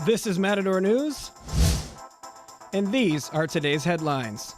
This is Matador News, and these are today's headlines.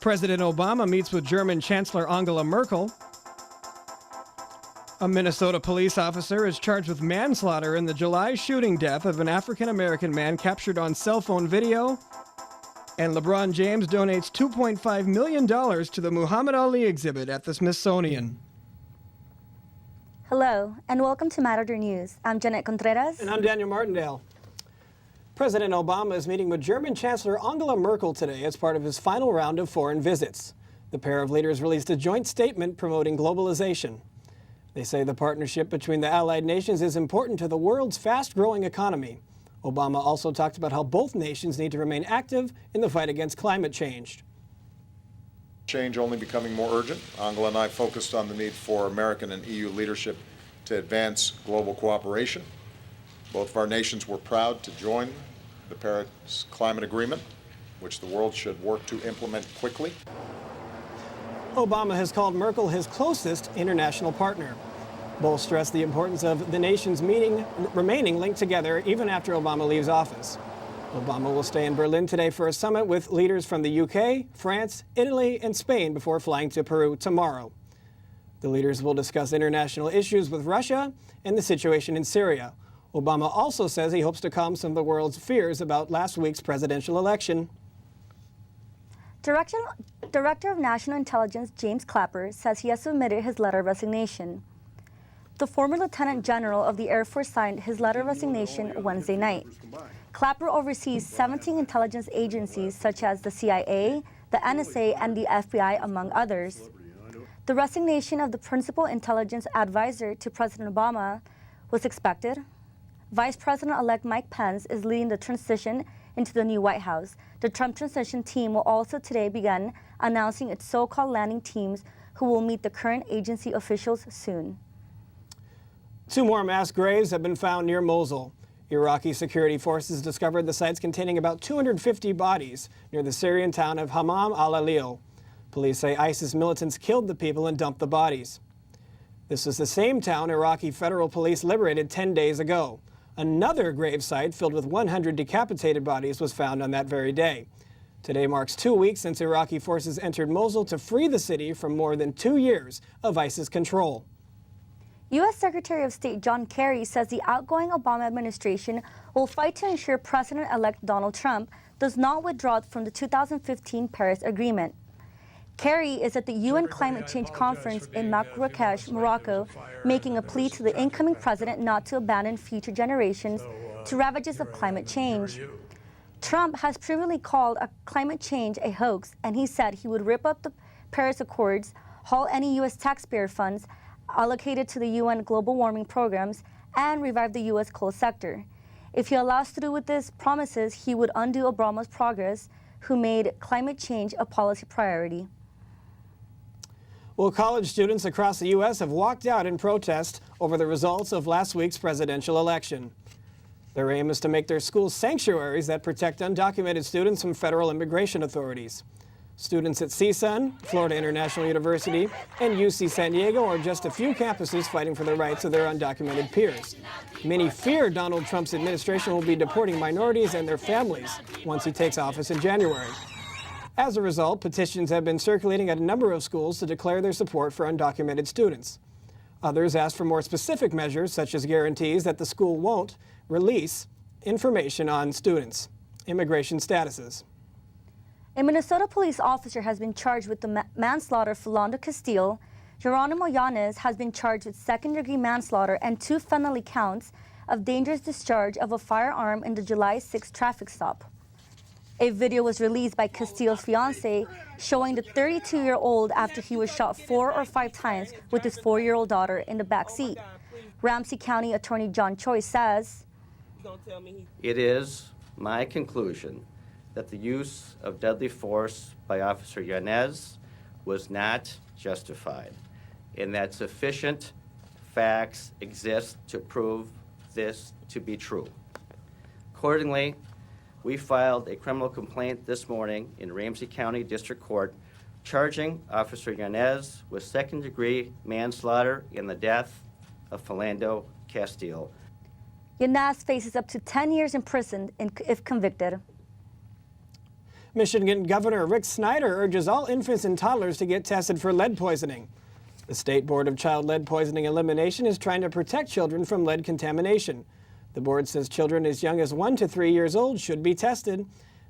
President Obama meets with German Chancellor Angela Merkel. A Minnesota police officer is charged with manslaughter in the July shooting death of an African-American man captured on cell phone video. And LeBron James donates $2.5 million to the Muhammad Ali exhibit at the Smithsonian. Hello, and welcome to Matador News. I'm Jeanette Contreras. And I'm Daniel Martindale. President Obama is meeting with German Chancellor Angela Merkel today as part of his final round of foreign visits. The pair of leaders released a joint statement promoting globalization. They say the partnership between the allied nations is important to the world's fast-growing economy. Obama also talked about how both nations need to remain active in the fight against climate change. Change only becoming more urgent. Angela and I focused on the need for American and EU leadership to advance global cooperation. Both of our nations were proud to join the Paris Climate Agreement, which the world should work to implement quickly. Obama has called Merkel his closest international partner. Both stressed the importance of the nations remaining linked together even after Obama leaves office. Obama will stay in Berlin today for a summit with leaders from the UK, France, Italy, and Spain before flying to Peru tomorrow. The leaders will discuss international issues with Russia and the situation in Syria. Obama also says he hopes to calm some of the world's fears about last week's presidential election. Director of National Intelligence James Clapper says he has submitted his letter of resignation. The former Lieutenant General of the Air Force signed his letter of resignation Wednesday night. Clapper oversees 17 intelligence agencies such as the CIA, the NSA, and the FBI, among others. The resignation of the principal intelligence advisor to President Obama was expected. Vice President-elect Mike Pence is leading the transition into the new White House. The Trump transition team will also today begin announcing its so-called landing teams who will meet the current agency officials soon. 2 more mass graves have been found near Mosul. Iraqi security forces discovered the sites containing about 250 bodies near the Syrian town of Hammam al-Alil. Police say ISIS militants killed the people and dumped the bodies. This is the same town Iraqi federal police liberated 10 days ago. Another grave site filled with 100 decapitated bodies was found on that very day. Today marks 2 weeks since Iraqi forces entered Mosul to free the city from more than 2 years of ISIS control. U.S. Secretary of State John Kerry says the outgoing Obama administration will fight to ensure President-elect Donald Trump does not withdraw from the 2015 Paris Agreement. Kerry is at the UN Climate Change Conference in Marrakesh, Morocco, making a plea to the incoming president not to abandon future generations to ravages of climate change. Trump has previously called climate change a hoax, and he said he would rip up the Paris Accords, halt any U.S. taxpayer funds allocated to the UN global warming programs, and revive the U.S. coal sector. If he allows through with his promises, he would undo Obama's progress, who made climate change a policy priority. Well, college students across the U.S. have walked out in protest over the results of last week's presidential election. Their aim is to make their schools sanctuaries that protect undocumented students from federal immigration authorities. Students at CSUN, Florida International University, and UC San Diego are just a few campuses fighting for the rights of their undocumented peers. Many fear Donald Trump's administration will be deporting minorities and their families once he takes office in January. As a result, petitions have been circulating at a number of schools to declare their support for undocumented students. Others ask for more specific measures, such as guarantees that the school won't release information on students' immigration statuses. A Minnesota police officer has been charged with the manslaughter of Philando Castile. Geronimo Yanez has been charged with second-degree manslaughter and 2 felony counts of dangerous discharge of a firearm in the July 6 traffic stop. A video was released by Castile's fiancée showing the 32-year-old after he was shot 4 or 5 times with his 4-year-old daughter in the back seat. Ramsey County Attorney John Choi says, "It is my conclusion that the use of deadly force by Officer Yanez was not justified, and that sufficient facts exist to prove this to be true. Accordingly, we filed a criminal complaint this morning in Ramsey County District Court charging Officer Yanez with second-degree manslaughter in the death of Philando Castile." Yanez faces up to 10 years in prison if convicted. Michigan Governor Rick Snyder urges all infants and toddlers to get tested for lead poisoning. The State Board of Child Lead Poisoning Elimination is trying to protect children from lead contamination. The board says children as young as 1 to 3 years old should be tested.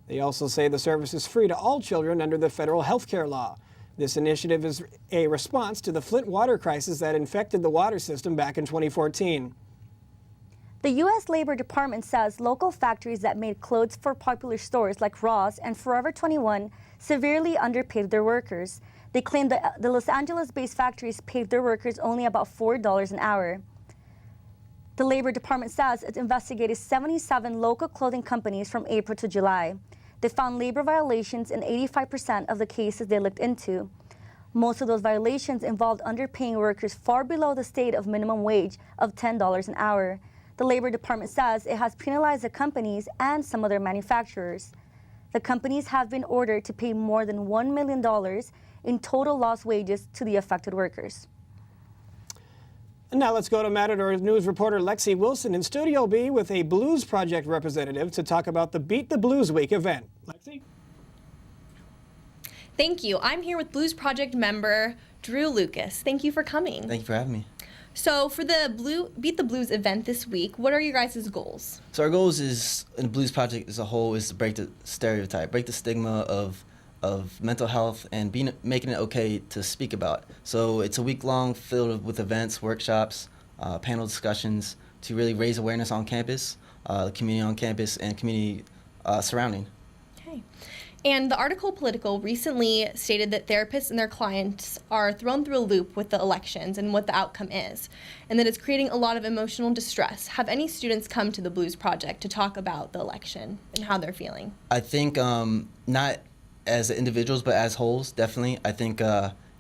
They also say the service is free to all children under the federal health care law. This initiative is a response to the Flint water crisis that infected the water system back in 2014. The U.S. Labor Department says local factories that made clothes for popular stores like Ross and Forever 21 severely underpaid their workers. They claim that the Los Angeles-based factories paid their workers only about $4 an hour. The Labor Department says it investigated 77 local clothing companies from April to July. They found labor violations in 85% of the cases they looked into. Most of those violations involved underpaying workers far below the state of minimum wage of $10 an hour. The Labor Department says it has penalized the companies and some of their manufacturers. The companies have been ordered to pay more than $1 million in total lost wages to the affected workers. And now let's go to Matador News reporter Lexi Wilson in Studio B with a Blues Project representative to talk about the Beat the Blues Week event. Lexi? Thank you. I'm here with Blues Project member Drew Lucas. Thank you for coming. Thank you for having me. So for the Beat the Blues event this week, what are your guys' goals? So our goals is, in the Blues Project as a whole, is to break the stereotype, break the stigma of mental health and making it okay to speak about. So it's a week-long filled with events, workshops, panel discussions to really raise awareness on campus, the community on campus, and community surrounding. Okay. And the article Political recently stated that therapists and their clients are thrown through a loop with the elections and what the outcome is, and that it's creating a lot of emotional distress. Have any students come to the Blues Project to talk about the election and how they're feeling? I think not as individuals, but as wholes, definitely. I think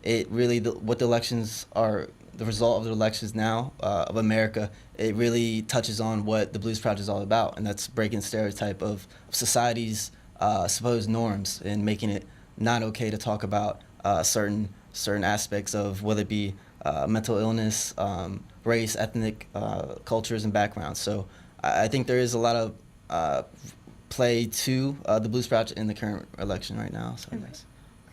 it really, what the elections are, the result of the elections now of America, it really touches on what the Blues Project is all about, and that's breaking the stereotype of society's supposed norms and making it not okay to talk about certain aspects of whether it be mental illness, race, ethnic cultures, and backgrounds. So I think there is a lot of play to the Blues Project in the current election right now. So yes.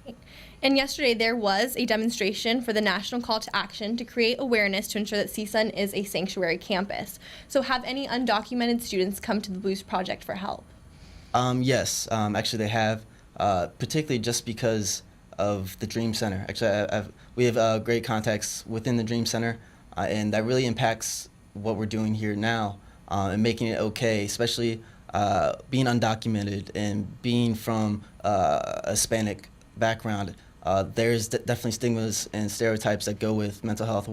Great. And yesterday there was a demonstration for the National Call to Action to create awareness to ensure that CSUN is a sanctuary campus. So have any undocumented students come to the Blues Project for help? Yes, actually they have, particularly just because of the Dream Center. Actually, we have great contacts within the Dream Center, and that really impacts what we're doing here now and making it okay, especially being undocumented and being from a Hispanic background. There's definitely stigmas and stereotypes that go with mental health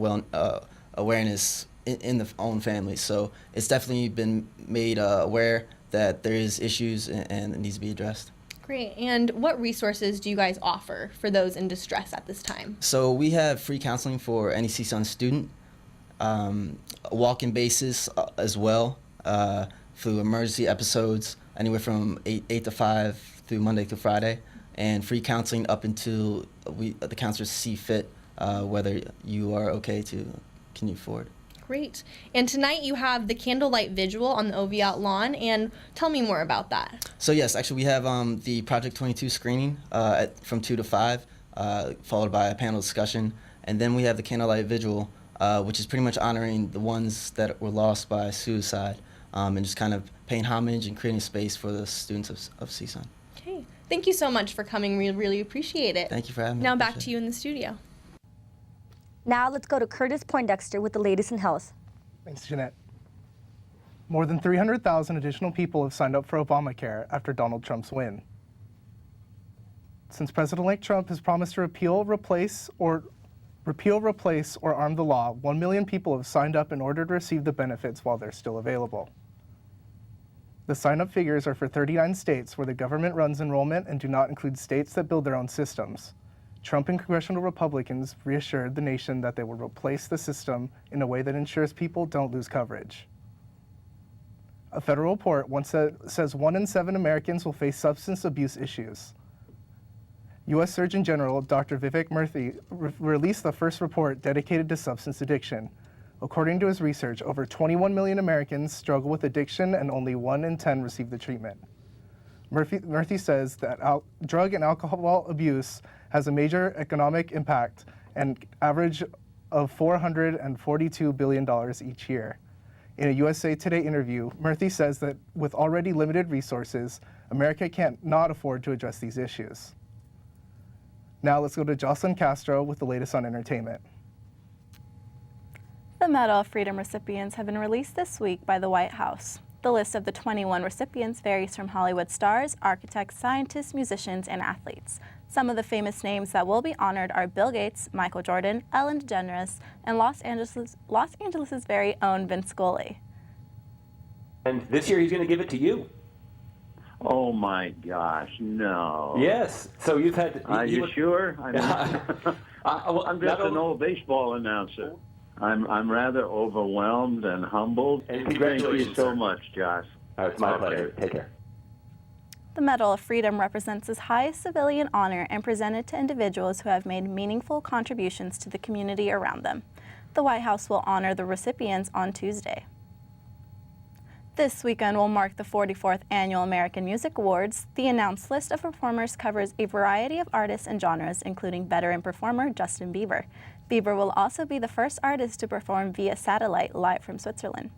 awareness in the own family. So it's definitely been made aware that there is issues and it needs to be addressed. Great. And what resources do you guys offer for those in distress at this time? So we have free counseling for any CSUN student, a walk-in basis as well, through emergency episodes, anywhere from 8 to 5 through Monday through Friday, and free counseling up until the counselors see fit whether you are okay to continue forward. Great. And tonight you have the candlelight vigil on the Oviatt lawn, and tell me more about that. So yes, actually we have the Project 22 screening from 2 to 5, followed by a panel discussion, and then we have the candlelight vigil, which is pretty much honoring the ones that were lost by suicide, and just kind of paying homage and creating space for the students of CSUN. Okay. Thank you so much for coming. We really appreciate it. Thank you for having me. Now back to you in the studio. Now let's go to Curtis Poindexter with the latest in health. Thanks, Jeanette. More than 300,000 additional people have signed up for Obamacare after Donald Trump's win. Since President-elect Trump has promised to repeal, replace, or arm the law, 1 million people have signed up in order to receive the benefits while they're still available. The sign-up figures are for 39 states where the government runs enrollment and do not include states that build their own systems. Trump and congressional Republicans reassured the nation that they will replace the system in a way that ensures people don't lose coverage. A federal report once says 1 in 7 Americans will face substance abuse issues. U.S. Surgeon General Dr. Vivek Murthy released the first report dedicated to substance addiction. According to his research, over 21 million Americans struggle with addiction and only 1 in 10 receive the treatment. Murthy says that drug and alcohol abuse has a major economic impact and average of $442 billion each year. In a USA Today interview, Murthy says that with already limited resources, America can't not afford to address these issues. Now let's go to Joselynn Castro with the latest on entertainment. The Medal of Freedom recipients have been released this week by the White House. The list of the 21 recipients varies from Hollywood stars, architects, scientists, musicians, and athletes. Some of the famous names that will be honored are Bill Gates, Michael Jordan, Ellen DeGeneres, and Los Angeles' very own Vince Scully. And this year he's going to give it to you. Oh my gosh, no. Yes. So you've had. Are you sure? I mean, I'm just an old baseball announcer. I'm rather overwhelmed and humbled. And thank you so much, Josh. It's my pleasure. Take care. The Medal of Freedom represents its highest civilian honor and presented to individuals who have made meaningful contributions to the community around them. The White House will honor the recipients on Tuesday. This weekend will mark the 44th Annual American Music Awards. The announced list of performers covers a variety of artists and genres, including veteran performer Justin Bieber. Bieber will also be the first artist to perform via satellite live from Switzerland.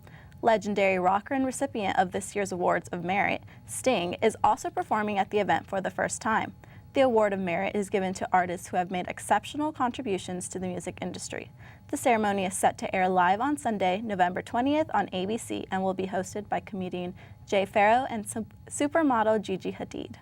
Legendary rocker and recipient of this year's Awards of Merit, Sting, is also performing at the event for the first time. The Award of Merit is given to artists who have made exceptional contributions to the music industry. The ceremony is set to air live on Sunday, November 20th on ABC and will be hosted by comedian Jay Pharoah and supermodel Gigi Hadid.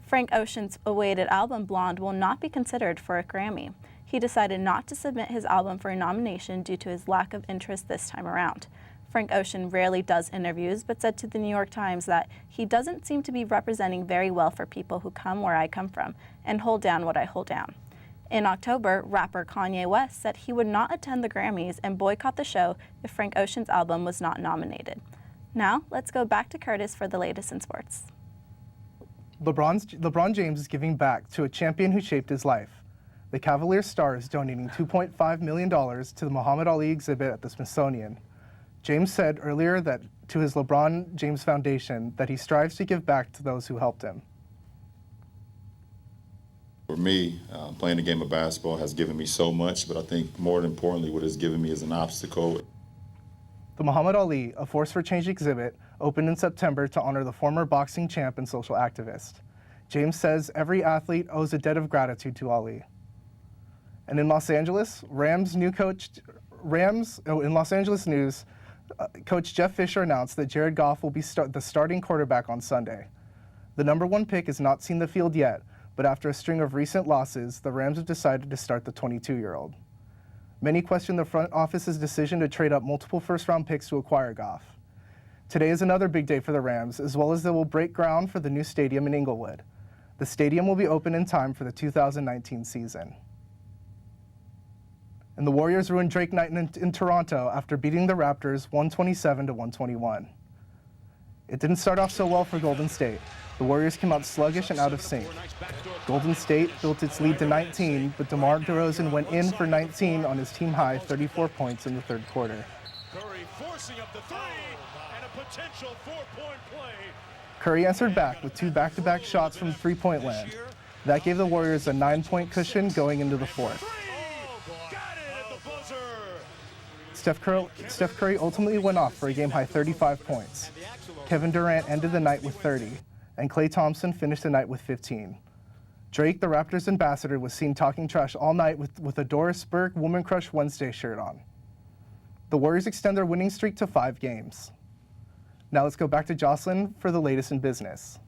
Frank Ocean's awaited album Blonde will not be considered for a Grammy. He decided not to submit his album for a nomination due to his lack of interest this time around. Frank Ocean rarely does interviews, but said to the New York Times that he doesn't seem to be representing very well for people who come where I come from and hold down what I hold down. In October, rapper Kanye West said he would not attend the Grammys and boycott the show if Frank Ocean's album was not nominated. Now, let's go back to Curtis for the latest in sports. LeBron James is giving back to a champion who shaped his life. The Cavaliers star is donating $2.5 million to the Muhammad Ali exhibit at the Smithsonian. James said earlier that to his LeBron James Foundation that he strives to give back to those who helped him. For me, playing the game of basketball has given me so much, but I think more importantly, what it's given me is an obstacle. The Muhammad Ali, a Force for Change exhibit, opened in September to honor the former boxing champ and social activist. James says every athlete owes a debt of gratitude to Ali. And in Los Angeles, in Los Angeles news, Coach Jeff Fisher announced that Jared Goff will be the starting quarterback on Sunday. The number 1 pick has not seen the field yet, but after a string of recent losses, the Rams have decided to start the 22-year-old. Many question the front office's decision to trade up multiple first-round picks to acquire Goff. Today is another big day for the Rams, as well as they will break ground for the new stadium in Inglewood. The stadium will be open in time for the 2019 season. And the Warriors ruined Drake night in Toronto after beating the Raptors 127-121. It didn't start off so well for Golden State. The Warriors came out sluggish and out of sync. Golden State built its lead to 19, but DeMar DeRozan went in for 19 on his team-high 34 points in the third quarter. Curry forcing up the three and a potential four-point play. Curry answered back with 2 back-to-back shots from three-point land. That gave the Warriors a 9-point cushion going into the fourth. Steph Curry ultimately went off for a game-high 35 points. Kevin Durant ended the night with 30, and Klay Thompson finished the night with 15. Drake, the Raptors ambassador, was seen talking trash all night with a Doris Burke Woman Crush Wednesday shirt on. The Warriors extend their winning streak to 5 games. Now let's go back to Joselynn for the latest in business.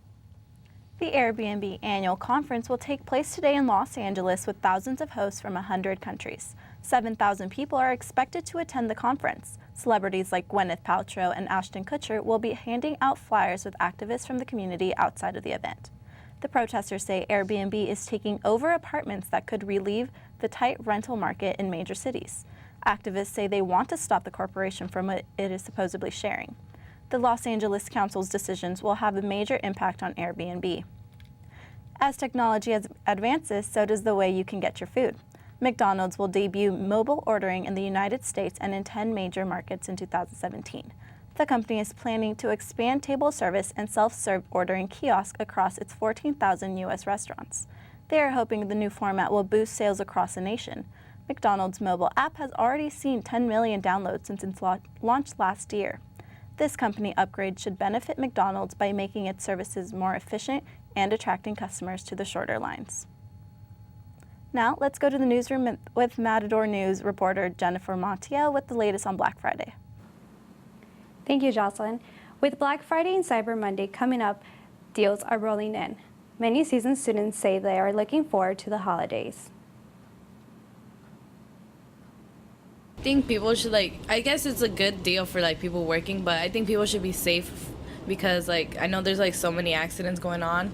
The Airbnb annual conference will take place today in Los Angeles with thousands of hosts from 100 countries. 7,000 people are expected to attend the conference. Celebrities like Gwyneth Paltrow and Ashton Kutcher will be handing out flyers with activists from the community outside of the event. The protesters say Airbnb is taking over apartments that could relieve the tight rental market in major cities. Activists say they want to stop the corporation from what it is supposedly sharing. The Los Angeles Council's decisions will have a major impact on Airbnb. As technology advances, so does the way you can get your food. McDonald's will debut mobile ordering in the United States and in 10 major markets in 2017. The company is planning to expand table service and self-serve ordering kiosks across its 14,000 U.S. restaurants. They are hoping the new format will boost sales across the nation. McDonald's mobile app has already seen 10 million downloads since its launch last year. This company upgrade should benefit McDonald's by making its services more efficient and attracting customers to the shorter lines. Now, let's go to the newsroom with Matador News reporter Jennifer Montiel with the latest on Black Friday. Thank you, Joselynn. With Black Friday and Cyber Monday coming up, deals are rolling in. Many seasoned students say they are looking forward to the holidays. I think people should I guess it's a good deal for people working, but I think people should be safe because I know there's so many accidents going on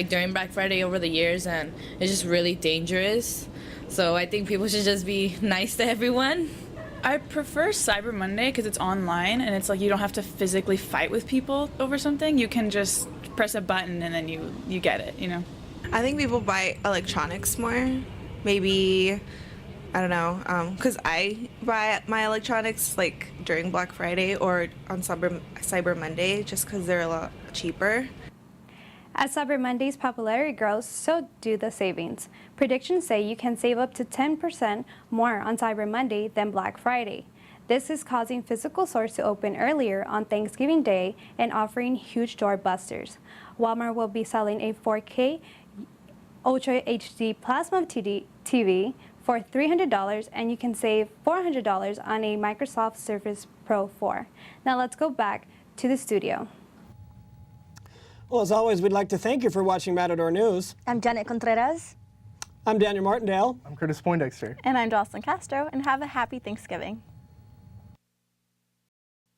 during Black Friday over the years, and it's just really dangerous. So I think people should just be nice to everyone. I prefer Cyber Monday because it's online and it's you don't have to physically fight with people over something. You can just press a button and then you get it, you know. I think people buy electronics more. Maybe, I don't know, because I buy my electronics during Black Friday or on Cyber Monday just because they're a lot cheaper. As Cyber Monday's popularity grows, so do the savings. Predictions say you can save up to 10% more on Cyber Monday than Black Friday. This is causing physical stores to open earlier on Thanksgiving Day and offering huge doorbusters. Walmart will be selling a 4K Ultra HD Plasma TV for $300, and you can save $400 on a Microsoft Surface Pro 4. Now let's go back to the studio. Well, as always, we'd like to thank you for watching Matador News. I'm Janet Contreras. I'm Daniel Martindale. I'm Curtis Poindexter. And I'm Joselynn Castro, and have a happy Thanksgiving.